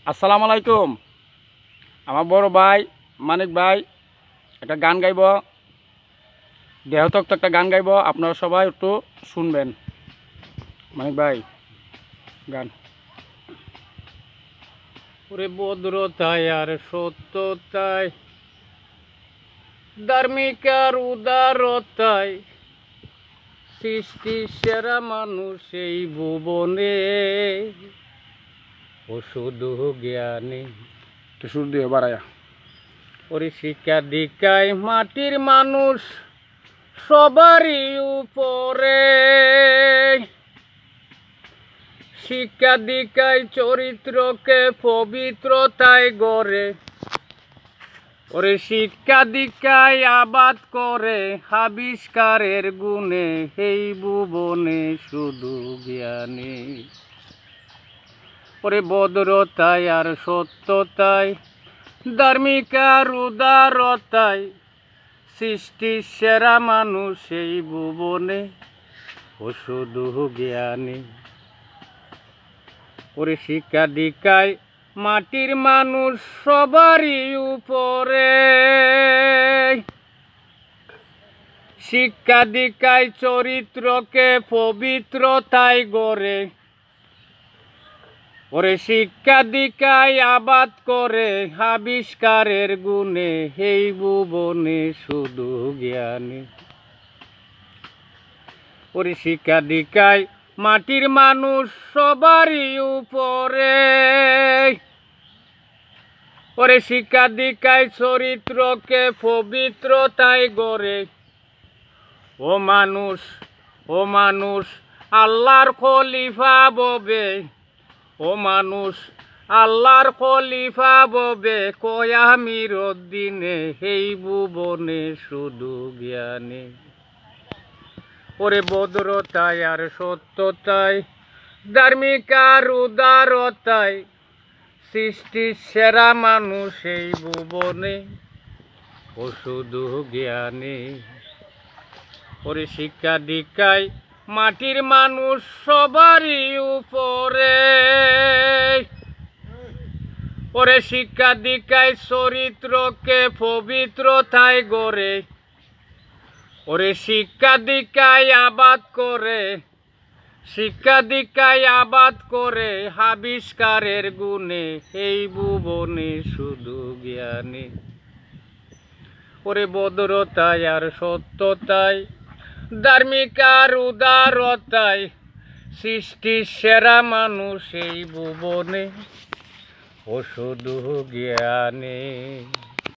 আসসালামু আলাইকুম। আমার বড় ভাই মানিক ভাই একটা গান গাইব, দেহতক্ত একটা গান গাইব, আপনারা সবাই একটু শুনবেন। মানিক ভাই গান। ওরে ভদ্রতায় আর সত্যতায়, ধার্মিক আর উদারতায়, সৃষ্টি সেরা মানুষ এই ভুবনে, ও শুধু জ্ঞানী। একটু সুর দিয়ে বাড়ায়া। ওরে শিক্ষা দীক্ষায় মাটির মানুষ সবারই উপরে, শিক্ষা দীক্ষায় চরিত্রকে পবিত্রতায় গড়ে। ওরে শিক্ষা দীক্ষায় আবাদ করে আবিষ্কারের গুণে, এই ভুবনে শুধু জ্ঞানী। ওরে ভদ্রতায় আর সত্যতায়, ধার্মিক আর উদারতায়, সৃষ্টির সেরা মানুষ এই ভুবনে, ও শুধু জ্ঞানী। ওরে শিক্ষা দীক্ষায় মাটির মানুষ সবারই উপরে, শিক্ষা দীক্ষায় চরিত্রকে পবিত্রতায় গড়ে। ওরে শিক্ষা দীক্ষায় আবাদ করে আবিষ্কারের গুণে, এই ভুবনে শুধু জ্ঞানী। ওরে শিক্ষা দীক্ষায় মাটির মানুষ সবারই উপরে, ওরে শিক্ষা দীক্ষায় চরিত্রকে পবিত্রতায় গড়ে। ও মানুষ আল্লাহর খলিফা ববে, ও মানুষ আল্লাহর খলিফা ববে, কিয়ামতের দিনে এই ভুবনে শুধু জ্ঞানী। ওরে ভদ্রতায় আর সত্যতায়, ধার্মিক আর উদারতায়, সৃষ্টির সেরা মানুষ এই ভুবনে, ও শুধু জ্ঞানী। ওরে শিক্ষা দীক্ষায় মাটির মানুষ সবারই উপরে, ওরে শিক্ষা দীক্ষায় চরিত্রকে পবিত্রতায় গড়ে। ওরে শিক্ষা দীক্ষায় আবাদ করে, শিক্ষা দীক্ষায় আবাদ করে আবিষ্কারের গুণে, এই ভুবনে শুধু জ্ঞানী। ওরে ভদ্রতায় আর সত্যতায়, ধার্মিক আর উদারতায়, সৃষ্টির সেরা মানুষ এই ভুবনে, ও শুধু জ্ঞানী।